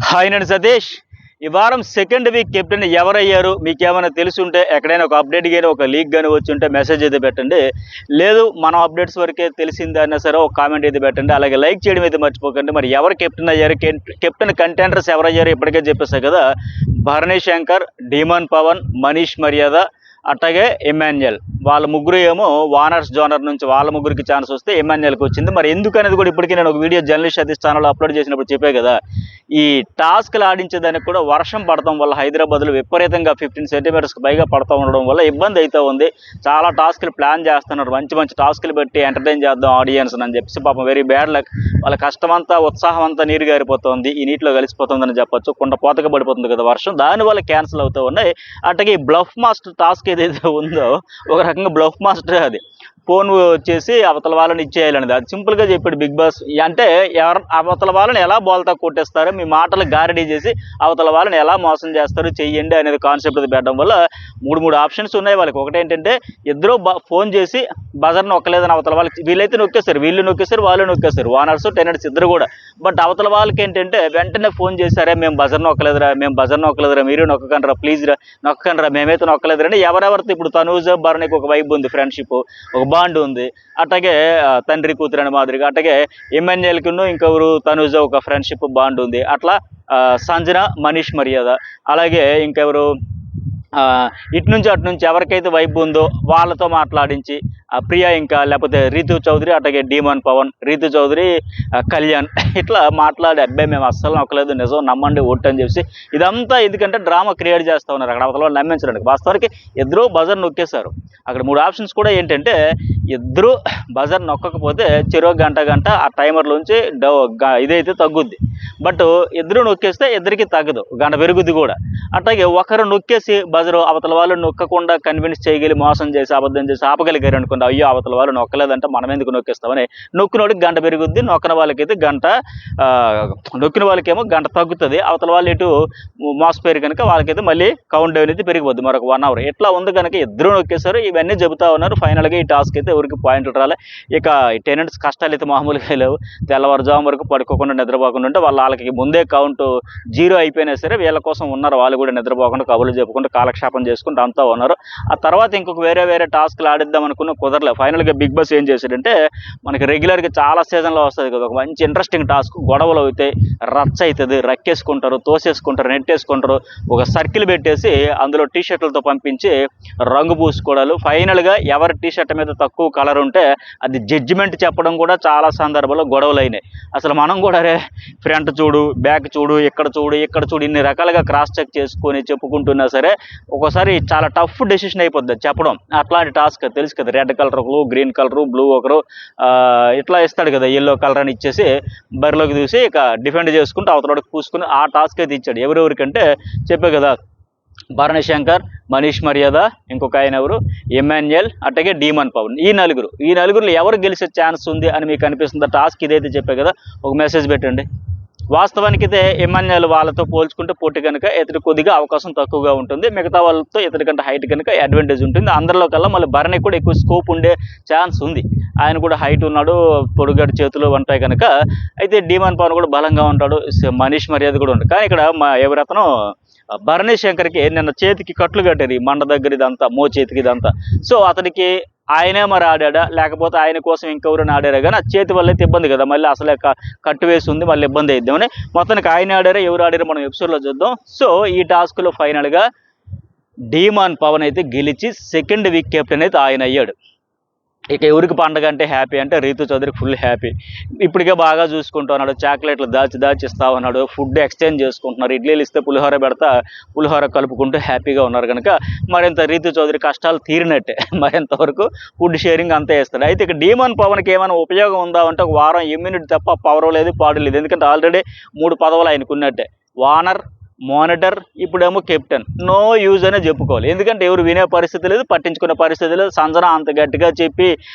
Hi నేను సతీష్. ఈ వారం సెకండ్ వీక్ కెప్టెన్ ఎవరయ్యారు మీకేమైనా తెలుసుంటే ఎక్కడైనా ఒక అప్డేట్ కానీ ఒక లీక్ కానీ వచ్చి ఉంటే మెసేజ్ అయితే పెట్టండి. లేదు మనం అప్డేట్స్ వరకే తెలిసిందే అన్నా సరే ఒక కామెంట్ అయితే పెట్టండి. అలాగే లైక్ చేయడం అయితే మర్చిపోకండి. మరి ఎవరు కెప్టెన్ అయ్యారు, కెప్టెన్ కంటెండర్స్ ఎవరయ్యారు ఇప్పటికే చెప్పేశారు కదా. భరణి శంకర్, డీమన్ పవన్, మనీష్ మర్యాద, అట్లాగే ఎమాన్యుయల్. వాళ్ళ ముగ్గురు ఏమో వానర్స్ జోనర్ నుంచి వాళ్ళ ముగ్గురికి ఛాన్స్ వస్తే ఎమాన్యుయల్కి వచ్చింది. మరి ఎందుకు అనేది కూడా ఇప్పటికీ నేను ఒక వీడియో జర్నలిస్ట్ సతీష్ ఛానల్లో అప్లోడ్ చేసినప్పుడు చెప్పే కదా. ఈ టాస్క్లు ఆడించేదానికి కూడా వర్షం పడటం వల్ల హైదరాబాద్లో విపరీతంగా 15 సెంటీమీటర్స్కి పైగా పడుతూ ఉండడం వల్ల ఇబ్బంది అయితే ఉంది. చాలా టాస్క్లు ప్లాన్ చేస్తున్నారు, మంచి మంచి టాస్క్లు పెట్టి ఎంటర్టైన్ చేద్దాం ఆడియన్స్ అని చెప్పేసి. పాపం వెరీ బ్యాడ్ లక్. వాళ్ళ కష్టమంతా ఉత్సాహం అంతా నీరు గారిపోతుంది, ఈ నీటిలో కలిసిపోతుందని చెప్పొచ్చు. కుండ పోతక పడిపోతుంది కదా వర్షం, దానివల్ల క్యాన్సిల్ అవుతూ ఉన్నాయి. అట్లాగే ఈ బ్లఫ్ మాస్టర్ టాస్క్ ఏదైతే ఉందో ఒక రకంగా బ్లఫ్ మాస్టర్ అది. ఫోన్ వచ్చేసి అవతల వాళ్ళని ఇచ్చేయాలనేది, అది సింపుల్గా చెప్పాడు బిగ్ బాస్. అంటే అవతల వాళ్ళని ఎలా బోల్తా కొట్టేస్తారో మీ మాటలు గారడీ చేసి అవతల వాళ్ళని ఎలా మోసం చేస్తారో చెయ్యండి అనేది కాన్సెప్ట్ పెట్టడం వల్ల మూడు ఆప్షన్స్ ఉన్నాయి వాళ్ళకి. ఒకటి ఏంటంటే ఇద్దరు ఫోన్ చేసి బజర్ నొక్కలేదని అవతల వాళ్ళకి, వీళ్ళైతే నొక్కేస్తారు, వీళ్ళు నొక్కేస్తారు, వాళ్ళు నొక్కేస్తారు, వానర్స్ టెనెట్స్ ఇద్దరు కూడా. బట్ అవతల వాళ్ళకి ఏంటంటే వెంటనే ఫోన్ చేశారే మేము బజర్ నొక్కలేదురా మీరు నొక్కకండ్రా, ప్లీజ్ రా నొక్కకండ్రా, మేమైతే నొక్కలేదురా అని ఎవరెవరితో. ఇప్పుడు తనూజ భరణికి ఒక వైబ్ ఉంది, ఫ్రెండ్షిప్ ఒక బాండ్ ఉంది. అట్లాగే తండ్రి కూతురు అని మాదిరిగా, అట్లాగే ఎమ్మెన్యేల్కి ఇంకెవరు తనూజ ఒక ఫ్రెండ్షిప్ బాండ్ ఉంది. అట్లా సంజన, మనీష్ మర్యాద, అలాగే ఇంకెవరు ఇటు నుంచి అటు నుంచి ఎవరికైతే వైబ్ ఉందో వాళ్ళతో మాట్లాడించి ప్రియా, ఇంకా లేకపోతే రీతు చౌదరి, అట్లాగే డీమన్ పవన్, రీతు చౌదరి, కళ్యాణ్ ఇట్లా మాట్లాడి అబ్బాయి మేము అస్సలు నొక్కలేదు, నిజం నమ్మండి ఓటు అని చెప్పి. ఇదంతా ఎందుకంటే డ్రామా క్రియేట్ చేస్తూ ఉన్నారు అక్కడ అవతల వాళ్ళు నమ్మించడానికి. వాస్తవానికి ఇద్దరు బజర్ నొక్కేశారు. అక్కడ 3 ఆప్షన్స్ కూడా ఏంటంటే ఇద్దరు బజర్ నొక్కకపోతే చెరో గంట ఆ టైమర్లోంచి ఇదైతే తగ్గుద్ది. బట్ ఇద్దరు నొక్కేస్తే ఇద్దరికి తగ్గదు, గంట పెరుగుద్ది కూడా. అట్లాగే ఒకరు నొక్కేసి బజరు అవతల వాళ్ళు నొక్కకుండా కన్విన్స్ చేయగలి మోసం చేసి అబద్ధం చేసి ఆపగలిగారు అనుకోండి, అయ్యో అవతల వాళ్ళు నొక్కలేదంటే మనం ఎందుకు నొక్కేస్తామని నొక్కినోడికి గంట పెరుగుద్ది, నొక్కని వాళ్ళకైతే నొక్కిన వాళ్ళకేమో గంట తగ్గుతుంది. అవతల వాళ్ళు ఇటు మోసపోయారు కనుక వాళ్ళకైతే మళ్ళీ కౌంట్ డౌన్ అయితే పెరిగిపోద్ది మరొక 1 అవర్. ఇట్లా ఉంది కనుక ఇద్దరు నొక్కేశారు. ఇవన్నీ చెబుతా ఉన్నారు. ఫైనల్గా ఈ టాస్క్ అయితే ఎవరికి పాయింట్లు రాలే. ఇక ఈ టెనెంట్స్ కష్టాలు అయితే మామూలుగా లేవు. తెల్లవారుజాము వరకు పడుకోకుండా నిద్రపోకుండా ఉంటే వాళ్ళకి ముందే కౌంట్ 0 అయిపోయినా సరే వీళ్ళ కోసం ఉన్నారు. వాళ్ళు కూడా నిద్రపోకుండా కబుర్లు చెప్పుకుంటూ కాలక్షేపం చేసుకుంటూ అంతా ఉన్నారు. ఆ తర్వాత ఇంకొక వేరే టాస్క్లు ఆడిద్దాం అనుకున్న కుదరలే. ఫైనల్గా బిగ్ బాస్ ఏం చేశాడంటే మనకి రెగ్యులర్గా చాలా సీజన్లో వస్తుంది కదా ఒక మంచి ఇంట్రెస్టింగ్ టాస్క్. గొడవలు అవుతాయి, రచ్చ అవుతుంది, రక్కేసుకుంటారు, తోసేసుకుంటారు, నెట్టేసుకుంటారు. ఒక సర్కిల్ పెట్టేసి అందులో టీషర్ట్లతో పంపించి రంగు పూసుకోవడాలు. ఫైనల్గా ఎవరి టీషర్ట్ మీద తక్కువ కలర్ ఉంటే అది జడ్జిమెంట్ చెప్పడం కూడా చాలా సందర్భాల్లో గొడవలు అయినాయి. అసలు మనం కూడా ఫ్రంట్ చూడు, బ్యాక్ చూడు, ఇక్కడ చూడు ఇన్ని రకాలుగా క్రాస్ చెక్ చేసుకొని చెప్పుకుంటున్నా సరే ఒక్కోసారి చాలా టఫ్ డెసిషన్ అయిపోద్ది చెప్పడం. అట్లాంటి టాస్క్ తెలుసు కదా, రెడ్ కలర్ ఒకరు, గ్రీన్ కలరు, బ్లూ ఒకరు ఇట్లా ఇస్తాడు కదా, ఎల్లో కలర్ అని ఇచ్చేసి బరిలోకి చూసి ఇక డిఫెండ్ చేసుకుంటూ అవతలకి పూసుకుని ఆ టాస్క్ అయితే ఇచ్చాడు. ఎవరెవరికంటే చెప్పే కదా, భరణి శంకర్, మనీష్ మర్యాద, ఇంకొక ఆయన ఎవరు ఎమాన్యుయల్, అట్లాగే డీమన్ పవన్. ఈ నలుగురిలో ఎవరు గెలిచే ఛాన్స్ ఉంది అని మీకు అనిపిస్తుందా? టాస్క్ ఇదైతే చెప్పే కదా, ఒక మెసేజ్ పెట్టండి. వాస్తవానికి అయితే ఎమాన్యుయల్ వాళ్ళతో పోల్చుకుంటే పొట్టి కనుక ఇతడు కొద్దిగా అవకాశం తక్కువగా ఉంటుంది, మిగతా వాళ్ళతో ఇతడి కంటే హైట్ కనుక అడ్వాంటేజ్ ఉంటుంది. అందరిలో కల్లా మళ్ళీ భరణి కూడా ఎక్కువ స్కోప్ ఉండే ఛాన్స్ ఉంది. ఆయన కూడా హైట్ ఉన్నాడు, పొడుగడి చేతులు ఉంటాయి కనుక. అయితే డీమన్ పవన్ కూడా బలంగా ఉంటాడు, మనీష్ మర్యాద కూడా ఉంటుంది. కానీ ఇక్కడ ఎవరతను భరణి శంకర్కి నిన్న చేతికి కట్లు కట్టారు, ఈ మండ దగ్గర ఇదంతా, చేతికి ఇదంతా. సో అతనికి ఆయనే మరి ఆడా లేకపోతే ఆయన కోసం ఇంకెవరైనా ఆడారా, కానీ ఆ చేతి వల్ల అయితే ఇబ్బంది కదా, మళ్ళీ అసలే కట్టు వేసి ఉంది, మళ్ళీ ఇబ్బంది అయిద్దామని మొత్తానికి ఆయన ఆడారా ఎవరు ఆడారో మనం ఎపిసోడ్లో చూద్దాం. సో ఈ టాస్క్లో ఫైనల్గా డీమన్ పవన్ అయితే గెలిచి సెకండ్ వీక్ కెప్టెన్ అయితే ఆయన అయ్యాడు. ఇక ఎవరికి పండగ అంటే హ్యాపీ అంటే రీతు చౌదరికి ఫుల్ హ్యాపీ. ఇప్పటికే బాగా చూసుకుంటున్నాడు, చాక్లెట్లు దాచి ఇస్తా ఉన్నాడు, ఫుడ్ ఎక్స్చేంజ్ చేసుకుంటున్నారు, ఇడ్లీలు ఇస్తే పులిహోర పెడతా పులిహోర కలుపుకుంటూ హ్యాపీగా ఉన్నారు కనుక మరింత రీతు చౌదరి కష్టాలు తీరినట్టే. మరింతవరకు ఫుడ్ షేరింగ్ అంతే ఇస్తాడు. అయితే ఇక డీమన్ పవన్కి ఏమైనా ఉపయోగం ఉందా అంటే ఒక వారం ఇమ్యూనిటీ తప్ప పవర్ లేదు, పాడు లేదు. ఎందుకంటే ఆల్రెడీ 3 పదవులు ఆయనకు ఉన్నట్టే, వానర్, మానిటర్, ఇప్పుడేమో కెప్టెన్. నో యూజ్ అనే చెప్పుకోవాలి. ఎందుకంటే ఎవరు వినే పరిస్థితి లేదు, పట్టించుకునే పరిస్థితి లేదు. సంజన అంత గట్టిగా చెప్పి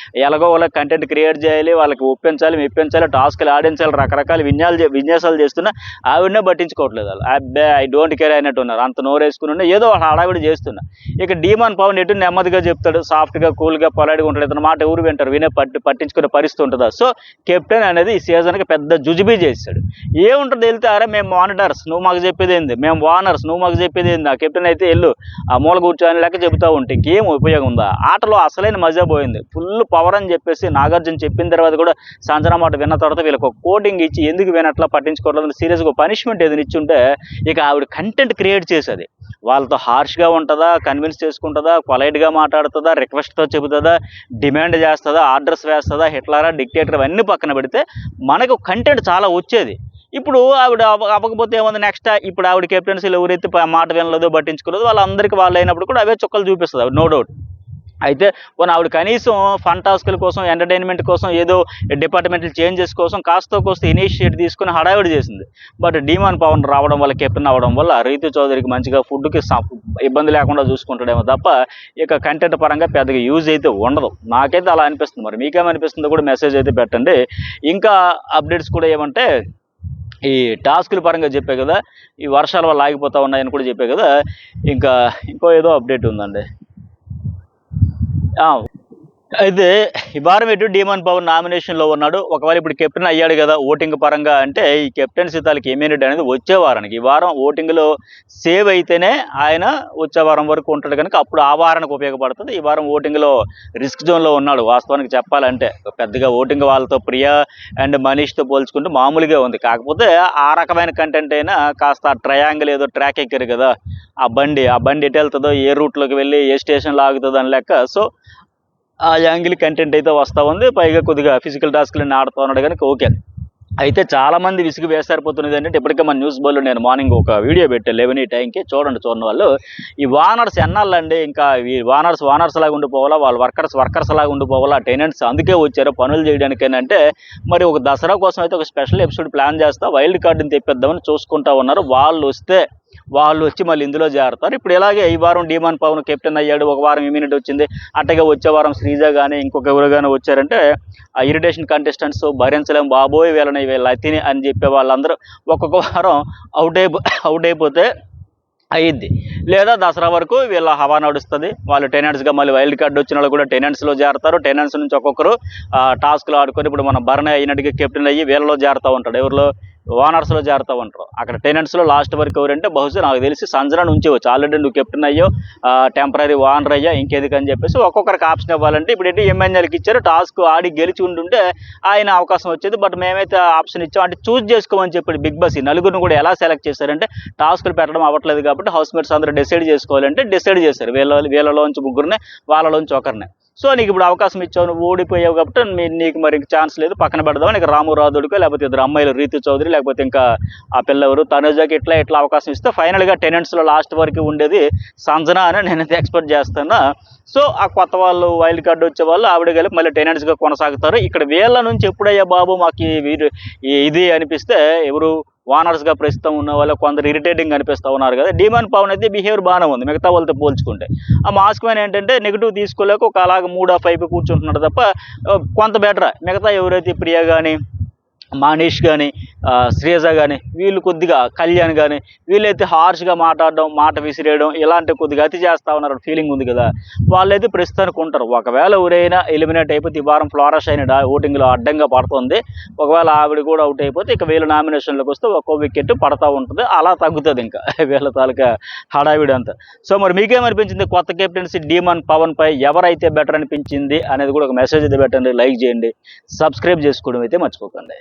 ఎలాగో వాళ్ళకి కంటెంట్ క్రియేట్ చేయాలి, వాళ్ళకి ఒప్పించాలి, మెప్పించాలి, టాస్క్లు ఆడించాలి, రకరకాల విన్యాసాలు చేస్తున్నా ఆవిడనే పట్టించుకోవట్లేదు వాళ్ళు. అబ్బే ఐ డోంట్ కేర్ అయినట్టు ఉన్నారు. అంత నోరేసుకుని ఉన్నా ఏదో వాళ్ళ హడావిడి చేస్తున్నా. ఇక డీమాన్ పవన్ ఎటు నెమ్మదిగా చెప్తాడు, సాఫ్ట్గా కూల్గా పొలైట్గా ఉంటాడు. ఇతని మాట ఎవరు వింటారు, పట్టించుకునే పరిస్థితి ఉంటుందా? సో కెప్టెన్ అనేది ఈ సీజన్కి పెద్ద జుజుబీ చేశాడు. ఏముంటుంది వెళ్తే, అరే మేము మానిటర్స్, నువ్వు మాకు చెప్పేది ఏంది, మేము వార్నర్స్, నువ్వు మాకు చెప్పేది ఏంది, ఆ కెప్టెన్ అయితే వెళ్ళు ఆ మూల కూర్చొని లెక్క చెబుతూ ఉంటే ఇంకేం ఉపయోగం ఉందా? ఆటలో అసలైన మజా పోయింది. ఫుల్ పవర్ అని చెప్పేసి నాగార్జున చెప్పిన తర్వాత కూడా సంజన మాట విన్న తర్వాత వీళ్ళకి ఒక కోటింగ్ ఇచ్చి ఎందుకు వినట్లా పట్టించుకోవట్లేదు సీరియస్గా పనిష్మెంట్ ఏదైనా ఇచ్చుంటే ఇక ఆవిడ కంటెంట్ క్రియేట్ చేసేది. వాళ్ళతో హార్ష్గా ఉంటుందా, కన్విన్స్ చేసుకుంటుందా, పొలైట్గా మాట్లాడుతుందా, రిక్వెస్ట్తో చెబుతుందా, డిమాండ్ చేస్తుందా, ఆర్డర్స్ వేస్తుందా, హిట్లరా డిక్టేటర్ అవన్నీ పక్కన పెడితే మనకు కంటెంట్ చాలా వచ్చేది. ఇప్పుడు ఆవిడ అవ్వకపోతే ఏముంది నెక్స్ట్, ఇప్పుడు ఆవిడ కెప్టెన్సీలో ఎవరైతే మాట వినలేదో పట్టించుకోలేదో వాళ్ళందరికీ వాళ్ళు అయినప్పుడు కూడా అవే చుక్కలు చూపిస్తుంది ఆవిడ, నో డౌట్. అయితే పోనీ ఆవిడ కనీసం ఫన్ టాస్కుల కోసం, ఎంటర్టైన్మెంట్ కోసం, ఏదో డిపార్ట్మెంటల్ చేంజెస్ కోసం కాస్త ఇనిషియేట్ తీసుకుని హడావిడి చేసింది. బట్ డీమాన్ పవన్ రావడం వల్ల, కెప్టెన్ అవ్వడం వల్ల రీతు చౌదరికి మంచిగా ఫుడ్కి ఇబ్బంది లేకుండా చూసుకుంటాడేమో తప్ప ఇక కంటెంట్ పరంగా పెద్దగా యూజ్ అయితే ఉండదు. నాకైతే అలా అనిపిస్తుంది. మరి మీకేమనిపిస్తుందో కూడా మెసేజ్ అయితే పెట్టండి. ఇంకా అప్డేట్స్ కూడా ఏమంటే, ఈ టాస్కుల పరంగా చెప్పే కదా, ఈ వర్షాల వల్ల ఆగిపోతూ ఉన్నాయని కూడా చెప్పే కదా, ఇంకా ఇంకో ఏదో అప్డేట్ ఉందండి. అయితే ఈ వారం ఎటు డీమాన్ పవన్ నామినేషన్లో ఉన్నాడు. ఒకవేళ ఇప్పుడు కెప్టెన్ అయ్యాడు కదా ఓటింగ్ పరంగా, అంటే ఈ కెప్టెన్సీ తాలూకు ఇమ్యూనిటీ అనేది వచ్చే వారానికి, ఈ వారం ఓటింగ్లో సేవ్ అయితేనే ఆయన వచ్చే వారం వరకు ఉంటాడు కనుక అప్పుడు ఆ వారానికి ఉపయోగపడుతుంది. ఈ వారం ఓటింగ్లో రిస్క్ జోన్లో ఉన్నాడు వాస్తవానికి చెప్పాలంటే. పెద్దగా ఓటింగ్ వాళ్ళతో ప్రియా అండ్ మనీష్తో పోల్చుకుంటే మామూలుగా ఉంది. కాకపోతే ఆ రకమైన కంటెంట్ అయినా కాస్త ట్రయాంగిల్ ఏదో ట్రాక్ ఎక్కారు కదా, ఆ బండి ఎటు వెళ్తుందో, ఏ రూట్లోకి వెళ్ళి ఏ స్టేషన్లో ఆగుతుందో అని లెక్క. సో ఆ యాంగిల్ కంటెంట్ అయితే వస్తూ ఉంది. పైగా కొద్దిగా ఫిజికల్ టాస్క్లన్నీ ఆడుతూ ఉన్నాడు కనుక ఓకే. అయితే చాలామంది విసుగు వేసారిపోతున్నది ఏంటంటే, ఇప్పటికే మన న్యూస్ బోర్డులో నేను మార్నింగ్ ఒక వీడియో పెట్టాను 11 ఈ టైంకి, చూడని వాళ్ళు ఈ వానర్స్ ఎన్నాళ్ళండి, ఇంకా ఈ వానర్స్ లాగా ఉండిపోవాలా, వాళ్ళు వర్కర్స్ లాగా ఉండిపోవాలా, టెనెంట్స్ అందుకే వచ్చారు పనులు చేయడానికేనంటే, మరి ఒక దసరా కోసం అయితే ఒక స్పెషల్ ఎపిసోడ్ ప్లాన్ చేస్తా, వైల్డ్ కార్డుని తెప్పిద్దామని చూసుకుంటా ఉన్నారు. వాళ్ళు వచ్చి మళ్ళీ ఇందులో చేరతారు. ఇప్పుడు ఇలాగే ఈ వారం డీమాన్ పవన్ కెప్టెన్ అయ్యాడు, ఒక వారం ఇమ్యూనిటీ వచ్చింది. అట్టగా వచ్చే వారం శ్రీజ కానీ ఇంకొక ఎవరు కానీ వచ్చారంటే ఆ ఇరిటేషన్ కంటెస్టెంట్స్ భరించలేం బాబోయ్ వీళ్ళ అతిని అని చెప్పే వాళ్ళందరూ ఒక్కొక్క వారం అవుట్ అయిపోతే అయ్యిద్ది. లేదా దసరా వరకు వీళ్ళ హవా నడుస్తుంది. వాళ్ళు టెనెంట్స్గా మళ్ళీ వైల్డ్ కార్డు వచ్చిన వాళ్ళు కూడా టెనెంట్స్లో చేరతారు. టెనెంట్స్ నుంచి ఒక్కొక్కరు టాస్క్లు ఆడుకొని ఇప్పుడు మనం భరణి అయినట్టుగా కెప్టెన్ అయ్యి వీళ్ళలో చేరుతూ ఉంటాడు. ఎవరిలో ఓనర్స్లో చేరుతూ ఉంటారు. అక్కడ టెనెంట్స్లో లాస్ట్ వరకు ఎవరంటే బహుశా నాకు తెలిసి సంజన ఉంచేవచ్చు. ఆల్రెడీ నువ్వు కెప్టెన్ అయ్యో, టెంపరీ ఓనర్ అయ్యా, ఇంకెందుకని చెప్పేసి ఒక్కొక్కరికి ఆప్షన్ ఇవ్వాలంటే ఇప్పుడు ఏంటి ఎంఎన్ఎల్కి ఇచ్చారు. టాస్క్ ఆడి గెలిచి ఉంటుంటే ఆయన అవకాశం వచ్చేది. బట్ మేమైతే ఆప్షన్ ఇచ్చాం అంటే చూస్ చేసుకోమని చెప్పి బిగ్ బాస్ ఈ నలుగురిని కూడా ఎలా సెలెక్ట్ చేశారంటే, టాస్క్లు పెట్టడం అవ్వట్లేదు కాబట్టి హౌస్ మేట్స్ అందరూ డిసైడ్ చేసుకోవాలంటే డిసైడ్ చేశారు. వీళ్ళలోంచి ముగ్గురిని, వాళ్ళలోంచి ఒకరిని. సో నీకు ఇప్పుడు అవకాశం ఇచ్చావు, నువ్వు ఓడిపోయావు కాబట్టి నీకు మరి ఛాన్స్ లేదు, పక్కన పెడదాం. నీకు రాము రాధుడికో లేకపోతే ఇద్దరు అమ్మాయిలు రీతు చౌదరి లేకపోతే ఇంకా ఆ పిల్లెవరు తనుజాకి ఇట్లా అవకాశం ఇస్తే ఫైనల్గా టెనెంట్స్లో లాస్ట్ వరకు ఉండేది సంజన అని నేనైతే ఎక్స్పెక్ట్ చేస్తున్నా. సో ఆ కొత్త వాళ్ళు వైల్డ్ కార్డు వచ్చే వాళ్ళు ఆవిడ కలిపి మళ్ళీ టెనెంట్స్గా కొనసాగుతారు. ఇక్కడ వీళ్ళ నుంచి ఎప్పుడయ్యా బాబు మాకు ఇది అనిపిస్తే, ఎవరు వానర్స్గా ప్రస్తుతం ఉన్న వాళ్ళు కొందరు ఇరిటేటింగ్ అనిపిస్తూ ఉన్నారు కదా. డీమాన్ పవన్ అయితే బిహేవియర్ బాగానే ఉంది మిగతా వాళ్ళతో పోల్చుకుంటే. ఆ మాస్క్ మ్యాన్ ఏంటంటే నెగిటివ్ తీసుకోలేక ఒక అలాగ మూడ్ ఆఫ్ అయిపోయి కూర్చుంటున్నాడు తప్ప కొంత బెటర్. మిగతా ఎవరైతే ప్రియా కానీ, మనీష్ కానీ, శ్రీజ కానీ, వీళ్ళు కొద్దిగా కళ్యాణ్ కానీ, వీళ్ళైతే హార్ష్గా మాట్లాడడం, మాట విసిరేయడం ఇలాంటి కొద్దిగా అతి చేస్తూ ఉన్నారు ఫీలింగ్ ఉంది కదా. వాళ్ళైతే ప్రస్తుతానికి ఉంటారు. ఒకవేళ ఎవరైనా ఎలిమినేట్ అయిపోతే ఈ వారం ఫ్లోరస్ అయిన ఓటింగ్లో అడ్డంగా పడుతుంది. ఒకవేళ ఆవిడ కూడా అవుట్ అయిపోతే ఇక వీళ్ళ నామినేషన్లోకి వస్తే ఒక్కో వికెట్ పడతా ఉంటుంది. అలా తగ్గుతుంది ఇంకా వీళ్ళ తాలూకా హడావిడి అంతా. సో మరి మీకేమనిపించింది కొత్త కెప్టెన్సీ డీమాన్ పవన్ పై ఎవరైతే బెటర్ అనిపించింది అనేది కూడా ఒక మెసేజ్ అయితే పెట్టండి, లైక్ చేయండి, సబ్స్క్రైబ్ చేసుకోవడం అయితే మర్చిపోకండి.